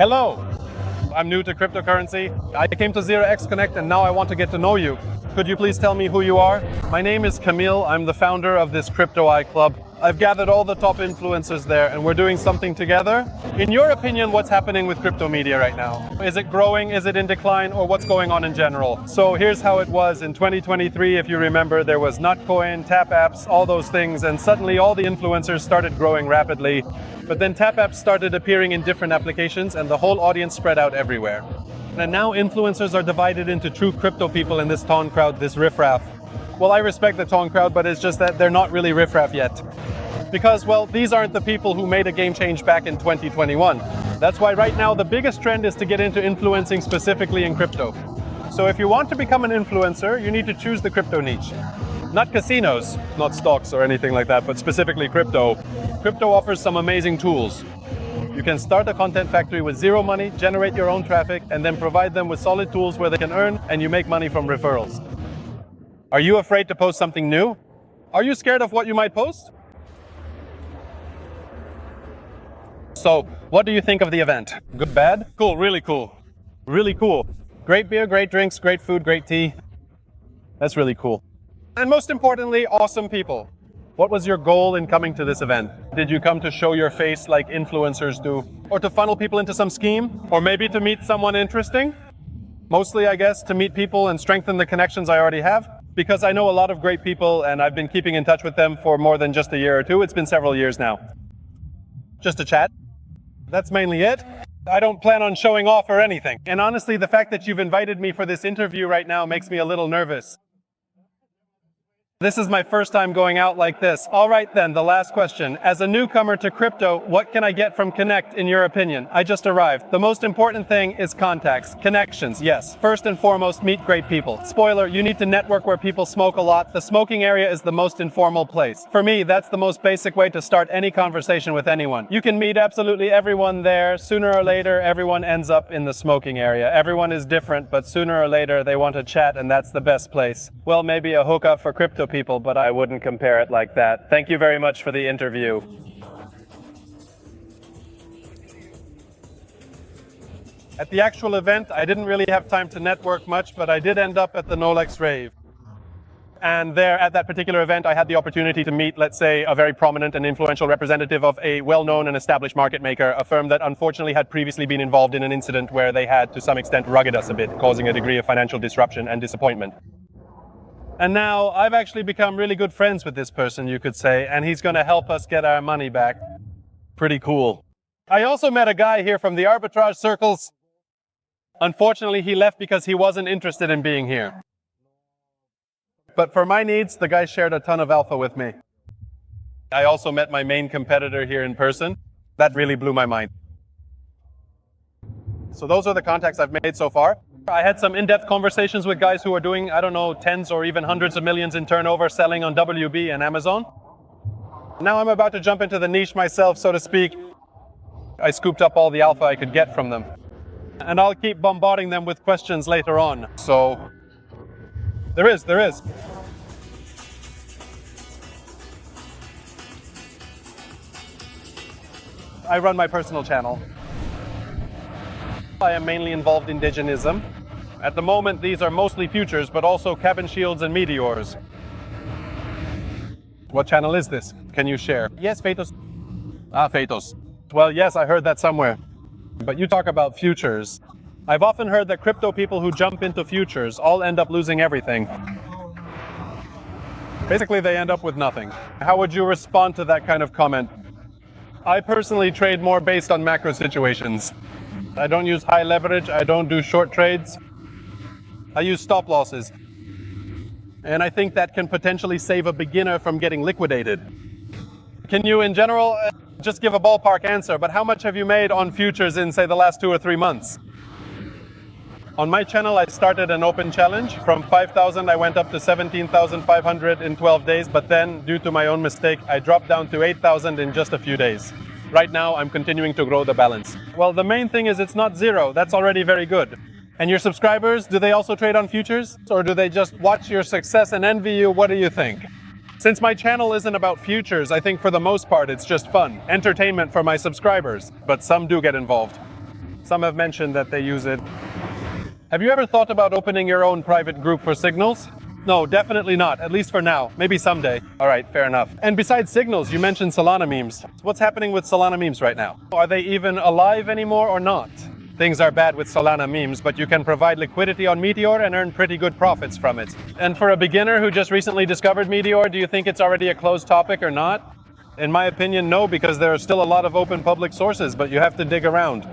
Hello, I'm new to cryptocurrency. I came to 0xConnect and now I want to get to know you. Could you please tell me who you are? My name is Camille. I'm the founder of this Crypto Eye Club. I've gathered all the top influencers there and we're doing something together. In your opinion, what's happening with crypto media right now? Is it growing? Is it in decline? Or what's going on in general? So here's how it was in 2023. If you remember, there was Nutcoin, Tap Apps, all those things, and suddenly all the influencers started growing rapidly. But then Tap Apps started appearing in different applications and the whole audience spread out everywhere. And now influencers are divided into true crypto people in this Ton crowd, this riffraff. Well, I respect the Ton crowd, but it's just that they're not really riffraff yet. Because, well, these aren't the people who made a game change back in 2021. That's why right now the biggest trend is to get into influencing specifically in crypto. So if you want to become an influencer, you need to choose the crypto niche. Not casinos, not stocks or anything like that, but specifically crypto. Crypto offers some amazing tools. You can start a content factory with zero money, generate your own traffic, and then provide them with solid tools where they can earn and you make money from referrals. Are you afraid to post something new? Are you scared of what you might post? So, what do you think of the event? Good, bad? Cool, really cool. Really cool. Great beer, great drinks, great food, great tea. That's really cool. And most importantly, awesome people. What was your goal in coming to this event? Did you come to show your face like influencers do? Or to funnel people into some scheme? Or maybe to meet someone interesting? Mostly, I guess, to meet people and strengthen the connections I already have. Because I know a lot of great people and I've been keeping in touch with them for more than just a year or two. It's been several years now. Just a chat. That's mainly it. I don't plan on showing off or anything. And honestly, the fact that you've invited me for this interview right now makes me a little nervous. This is my first time going out like this. All right then, the last question. As a newcomer to crypto, what can I get from Connect in your opinion? I just arrived. The most important thing is contacts, connections, yes. First and foremost, meet great people. Spoiler, you need to network where people smoke a lot. The smoking area is the most informal place. For me, that's the most basic way to start any conversation with anyone. You can meet absolutely everyone there. Sooner or later, everyone ends up in the smoking area. Everyone is different, but sooner or later, they want to chat and that's the best place. Well, maybe a hookup for crypto people, but I wouldn't compare it like that. Thank you very much for the interview. At the actual event, I didn't really have time to network much, but I did end up at the 0x rave. And there, at that particular event, I had the opportunity to meet, let's say, a very prominent and influential representative of a well-known and established market maker, a firm that unfortunately had previously been involved in an incident where they had, to some extent, rugged us a bit, causing a degree of financial disruption and disappointment. And now I've actually become really good friends with this person, you could say, and he's going to help us get our money back. Pretty cool. I also met a guy here from the arbitrage circles. Unfortunately, he left because he wasn't interested in being here. But for my needs, the guy shared a ton of alpha with me. I also met my main competitor here in person. That really blew my mind. So those are the contacts I've made so far. I had some in-depth conversations with guys who are doing, I don't know, tens or even hundreds of millions in turnover selling on WB and Amazon. Now I'm about to jump into the niche myself, so to speak. I scooped up all the alpha I could get from them. And I'll keep bombarding them with questions later on. So, there is. I run my personal channel. I am mainly involved in Diginism. At the moment, these are mostly futures, but also cabin shields and meteors. What channel is this? Can you share? Yes, Phaetos. Phaetos. Well, yes, I heard that somewhere. But you talk about futures. I've often heard that crypto people who jump into futures all end up losing everything. Basically, they end up with nothing. How would you respond to that kind of comment? I personally trade more based on macro situations. I don't use high leverage, I don't do short trades. I use stop losses. And I think that can potentially save a beginner from getting liquidated. Can you, in general, just give a ballpark answer, but how much have you made on futures in, say, the last 2 or 3 months? On my channel, I started an open challenge. From 5,000, I went up to 17,500 in 12 days, but then, due to my own mistake, I dropped down to 8,000 in just a few days. Right now, I'm continuing to grow the balance. Well, the main thing is it's not zero. That's already very good. And your subscribers, do they also trade on futures? Or do they just watch your success and envy you? What do you think? Since my channel isn't about futures, I think for the most part, it's just fun, entertainment for my subscribers. But some do get involved. Some have mentioned that they use it. Have you ever thought about opening your own private group for Signals? No, definitely not, at least for now. Maybe someday. All right, fair enough. And besides Signals, you mentioned Solana memes. What's happening with Solana memes right now? Are they even alive anymore or not? Things are bad with Solana memes, but you can provide liquidity on Meteor and earn pretty good profits from it. And for a beginner who just recently discovered Meteor, do you think it's already a closed topic or not? In my opinion, no, because there are still a lot of open public sources, but you have to dig around.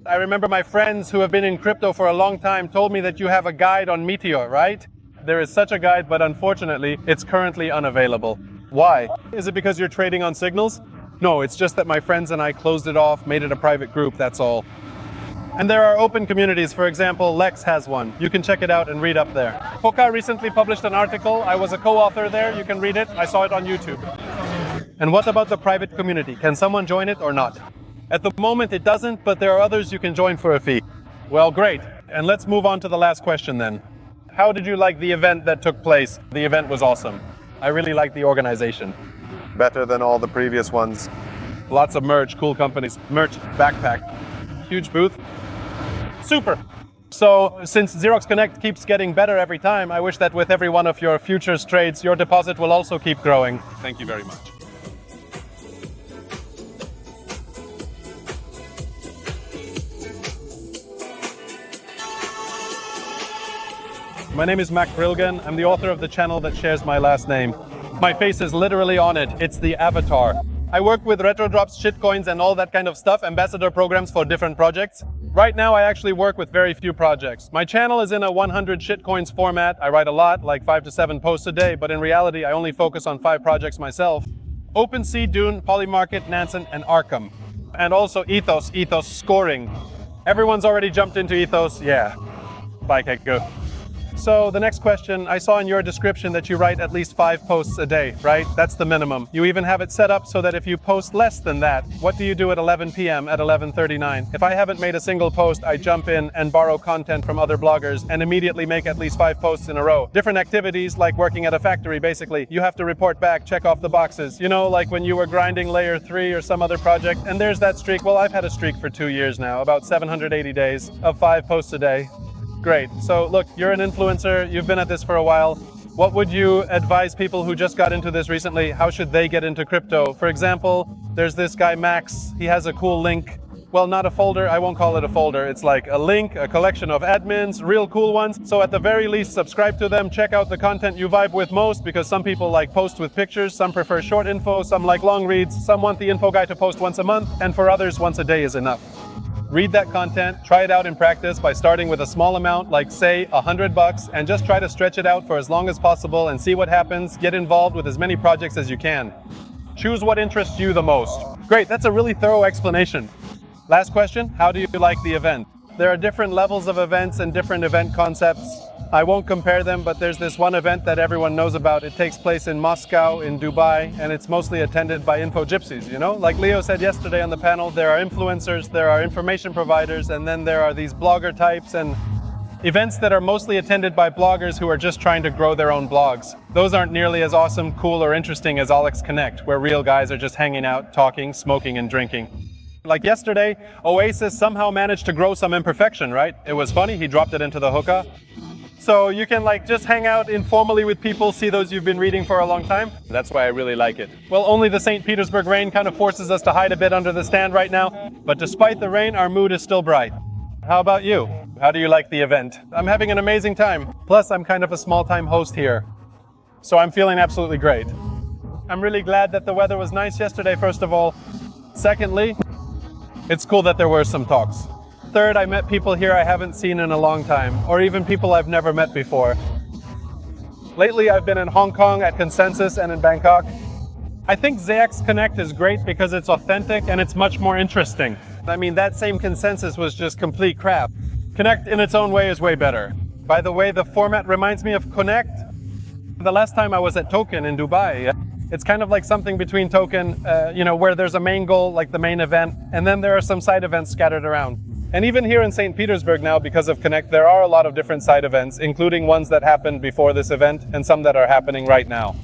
I remember my friends who have been in crypto for a long time told me that you have a guide on Meteor, right? There is such a guide, but unfortunately, it's currently unavailable. Why? Is it because you're trading on Signals? No, it's just that my friends and I closed it off, made it a private group, that's all. And there are open communities. For example, Lex has one. You can check it out and read up there. Hoka recently published an article. I was a co-author there. You can read it. I saw it on YouTube. And what about the private community? Can someone join it or not? At the moment, it doesn't, but there are others you can join for a fee. Well, great. And let's move on to the last question then. How did you like the event that took place? The event was awesome. I really liked the organization. Better than all the previous ones. Lots of merch, cool companies. Merch, backpack, huge booth. Super. So since 0xConnect keeps getting better every time, I wish that with every one of your futures trades, your deposit will also keep growing. Thank you very much. My name is Mac Brilgen. I'm the author of the channel that shares my last name. My face is literally on it. It's the avatar. I work with retro drops, shitcoins, and all that kind of stuff, ambassador programs for different projects. Right now, I actually work with very few projects. My channel is in a 100 shitcoins format. I write a lot, like 5 to 7 posts a day, but in reality, I only focus on 5 projects myself. OpenSea, Dune, Polymarket, Nansen, and Arkham. And also Ethos scoring. Everyone's already jumped into Ethos. Yeah. Bye, go. So the next question, I saw in your description that you write at least 5 posts a day, right? That's the minimum. You even have it set up so that if you post less than that, what do you do at 11 p.m. at 11:39? If I haven't made a single post, I jump in and borrow content from other bloggers and immediately make at least 5 posts in a row. Different activities, like working at a factory, basically. You have to report back, check off the boxes. You know, like when you were grinding layer 3 or some other project, and there's that streak. Well, I've had a streak for 2 years now, about 780 days of 5 posts a day. Great. So look, you're an influencer. You've been at this for a while. What would you advise people who just got into this recently? How should they get into crypto? For example, there's this guy, Max. He has a cool link. Well, not a folder. I won't call it a folder. It's like a link, a collection of admins, real cool ones. So at the very least, subscribe to them. Check out the content you vibe with most, because some people like post with pictures. Some prefer short info. Some like long reads. Some want the info guy to post once a month. And for others, once a day is enough. Read that content, try it out in practice by starting with a small amount, like say $100, and just try to stretch it out for as long as possible and see what happens. Get involved with as many projects as you can. Choose what interests you the most. Great, that's a really thorough explanation. Last question, how do you like the event? There are different levels of events and different event concepts. I won't compare them, but there's this one event that everyone knows about. It takes place in Moscow, in Dubai, and it's mostly attended by info gypsies, you know? Like Leo said yesterday on the panel, there are influencers, there are information providers, and then there are these blogger types and events that are mostly attended by bloggers who are just trying to grow their own blogs. Those aren't nearly as awesome, cool, or interesting as 0xConnect, where real guys are just hanging out, talking, smoking, and drinking. Like yesterday, Oasis somehow managed to grow some imperfection, right? It was funny, he dropped it into the hookah. So you can like just hang out informally with people, see those you've been reading for a long time. That's why I really like it. Well, only the St. Petersburg rain kind of forces us to hide a bit under the stand right now. But despite the rain, our mood is still bright. How about you? How do you like the event? I'm having an amazing time. Plus, I'm kind of a small-time host here. So I'm feeling absolutely great. I'm really glad that the weather was nice yesterday, first of all. Secondly, it's cool that there were some talks. Third, I met people here I haven't seen in a long time, or even people I've never met before. Lately, I've been in Hong Kong at Consensus and in Bangkok. I think 0xConnect is great because it's authentic and it's much more interesting. I mean, that same Consensus was just complete crap. Connect in its own way is way better. By the way, the format reminds me of Connect. The last time I was at Token in Dubai, it's kind of like something between Token, where there's a main goal, like the main event, and then there are some side events scattered around. And even here in St. Petersburg now, because of Connect, there are a lot of different side events, including ones that happened before this event and some that are happening right now.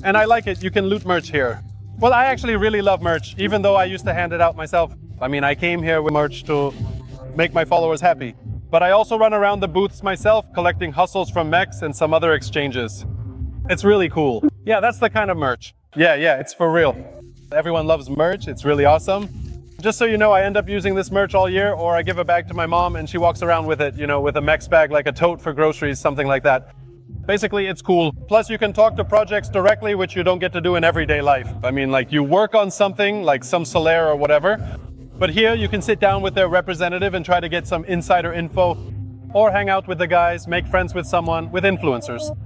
And I like it. You can loot merch here. Well, I actually really love merch, even though I used to hand it out myself. I mean, I came here with merch to make my followers happy. But I also run around the booths myself, collecting hustles from mechs and some other exchanges. It's really cool. Yeah, that's the kind of merch. Yeah, it's for real. Everyone loves merch, it's really awesome. Just so you know, I end up using this merch all year, or I give a bag to my mom and she walks around with it, with a mechs bag, like a tote for groceries, something like that. Basically, it's cool. Plus, you can talk to projects directly, which you don't get to do in everyday life. I mean, like, you work on something, like some Solaire or whatever, but here you can sit down with their representative and try to get some insider info, or hang out with the guys, make friends with someone, with influencers.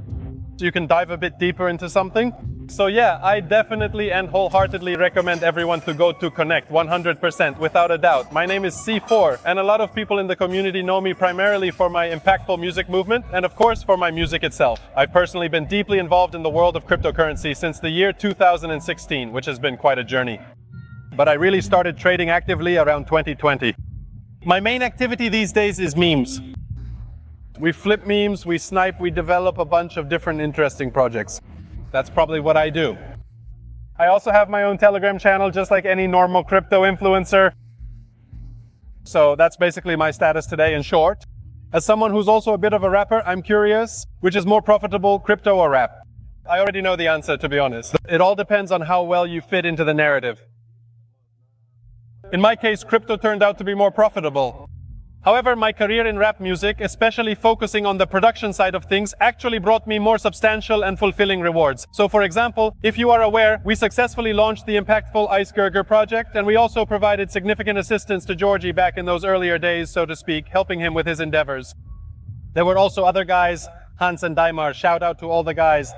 So you can dive a bit deeper into something. So yeah, I definitely and wholeheartedly recommend everyone to go to Connect, 100%, without a doubt. My name is C4, and a lot of people in the community know me primarily for my impactful music movement, and of course for my music itself. I've personally been deeply involved in the world of cryptocurrency since the year 2016, which has been quite a journey. But I really started trading actively around 2020. My main activity these days is memes. We flip memes, we snipe, we develop a bunch of different interesting projects. That's probably what I do. I also have my own Telegram channel, just like any normal crypto influencer. So that's basically my status today in short. As someone who's also a bit of a rapper, I'm curious, which is more profitable, crypto or rap? I already know the answer, to be honest. It all depends on how well you fit into the narrative. In my case, crypto turned out to be more profitable. However, my career in rap music, especially focusing on the production side of things, actually brought me more substantial and fulfilling rewards. So for example, if you are aware, we successfully launched the impactful Ice Gurger project, and we also provided significant assistance to Georgie back in those earlier days, so to speak, helping him with his endeavors. There were also other guys, Hans and Daimar, shout out to all the guys.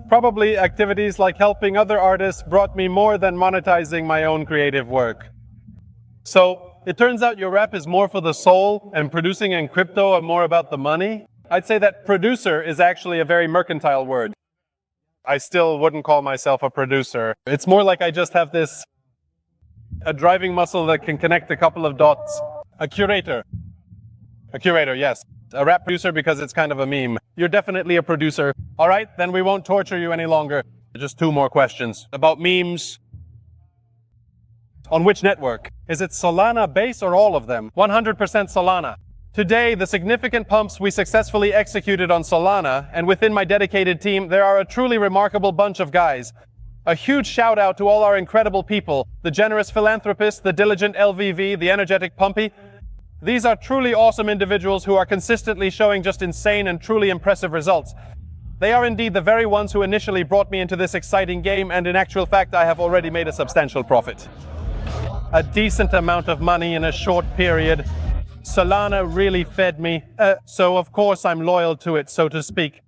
Probably activities like helping other artists brought me more than monetizing my own creative work. So it turns out your rap is more for the soul, and producing in crypto are more about the money. I'd say that producer is actually a very mercantile word. I still wouldn't call myself a producer. It's more like I just have a driving muscle that can connect a couple of dots. A curator, yes. A rap producer because it's kind of a meme. You're definitely a producer. All right, then we won't torture you any longer. Just 2 more questions about memes. On which network? Is it Solana base or all of them? 100% Solana. Today, the significant pumps we successfully executed on Solana, and within my dedicated team, there are a truly remarkable bunch of guys. A huge shout out to all our incredible people, the generous philanthropist, the diligent LVV, the energetic Pumpy. These are truly awesome individuals who are consistently showing just insane and truly impressive results. They are indeed the very ones who initially brought me into this exciting game, and in actual fact, I have already made a substantial profit. A decent amount of money in a short period. Solana really fed me, so of course I'm loyal to it, so to speak.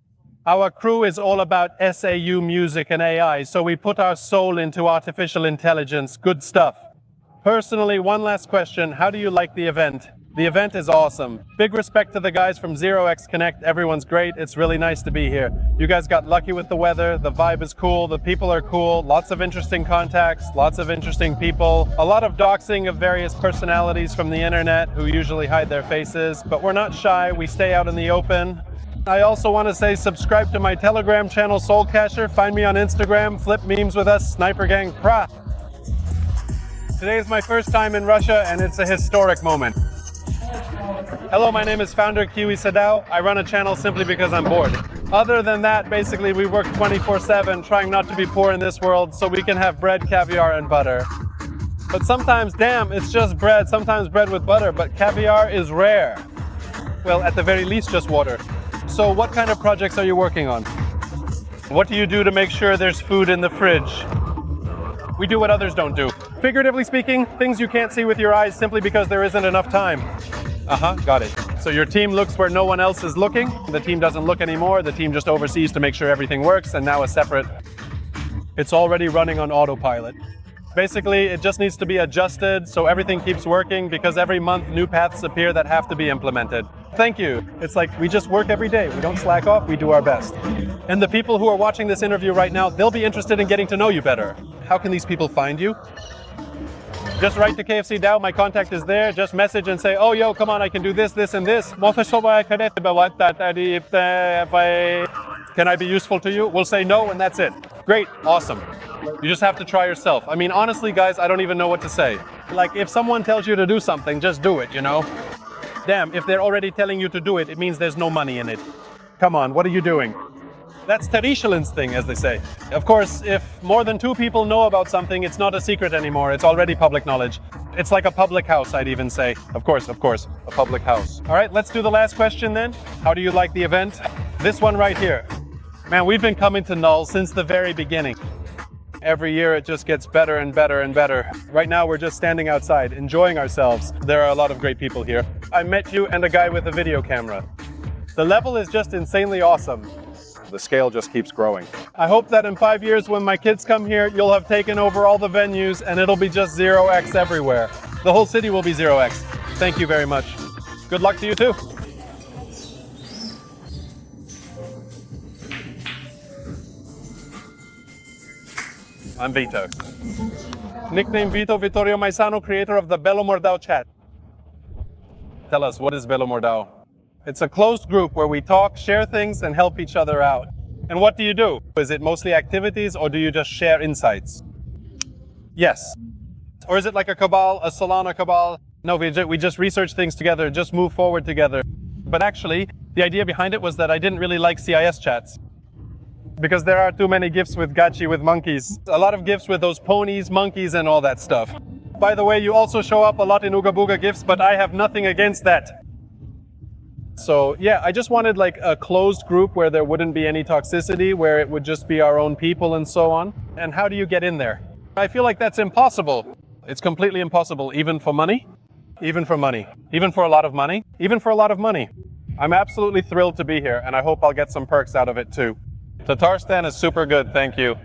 Our crew is all about SAU music and AI, so we put our soul into artificial intelligence. Good stuff. Personally, one last question. How do you like the event? The event is awesome. Big respect to the guys from 0xConnect. Everyone's great. It's really nice to be here. You guys got lucky with the weather. The vibe is cool. The people are cool. Lots of interesting contacts. Lots of interesting people. A lot of doxing of various personalities from the internet who usually hide their faces. But we're not shy. We stay out in the open. I also want to say subscribe to my Telegram channel, Soul Casher. Find me on Instagram. Flip memes with us. Sniper Gang Pra. Today is my first time in Russia, and it's a historic moment. Hello, my name is Founder Kiwi Sadao. I run a channel simply because I'm bored. Other than that, basically we work 24/7 trying not to be poor in this world so we can have bread, caviar, and butter. But sometimes, damn, it's just bread, sometimes bread with butter, but caviar is rare. Well, at the very least, just water. So what kind of projects are you working on? What do you do to make sure there's food in the fridge? We do what others don't do. Figuratively speaking, things you can't see with your eyes simply because there isn't enough time. Got it. So your team looks where no one else is looking. The team doesn't look anymore. The team just oversees to make sure everything works, and now it's already running on autopilot. Basically, it just needs to be adjusted so everything keeps working, because every month new paths appear that have to be implemented. Thank you. It's like we just work every day. We don't slack off. We do our best. And the people who are watching this interview right now, they'll be interested in getting to know you better. How can these people find you? Just write to KFC DAO. My contact is there. Just message and say, oh, yo, come on, I can do this, this, and this. Can I be useful to you? We'll say no, and that's it. Great, awesome. You just have to try yourself. I mean, honestly, guys, I don't even know what to say. Like, if someone tells you to do something, just do it, you know? Damn, if they're already telling you to do it, it means there's no money in it. Come on, what are you doing? That's Tarishalin's thing, as they say. Of course, if more than 2 people know about something, it's not a secret anymore. It's already public knowledge. It's like a public house, I'd even say. Of course, a public house. All right, let's do the last question then. How do you like the event? This one right here. Man, we've been coming to Null since the very beginning. Every year it just gets better and better and better. Right now we're just standing outside, enjoying ourselves. There are a lot of great people here. I met you and a guy with a video camera. The level is just insanely awesome. The scale just keeps growing. I hope that in 5 years when my kids come here, you'll have taken over all the venues and it'll be just 0x everywhere. The whole city will be 0x. Thank you very much. Good luck to you too. I'm Vito. Nickname Vito Vittorio Maisano, creator of the Belo Mordao chat. Tell us, what is Belo Mordao? It's a closed group where we talk, share things, and help each other out. And what do you do? Is it mostly activities, or do you just share insights? Yes. Or is it like a cabal, a Solana cabal? No, we just research things together, just move forward together. But actually, the idea behind it was that I didn't really like CIS chats. Because there are too many GIFs with gachi with monkeys. A lot of GIFs with those ponies, monkeys, and all that stuff. By the way, you also show up a lot in Ooga Booga GIFs, but I have nothing against that. So yeah, I just wanted like a closed group where there wouldn't be any toxicity, where it would just be our own people and so on. And how do you get in there? I feel like that's impossible. It's completely impossible, even for money, even for money, even for a lot of money, even for a lot of money. I'm absolutely thrilled to be here, and I hope I'll get some perks out of it too. Tatarstan is super good, thank you.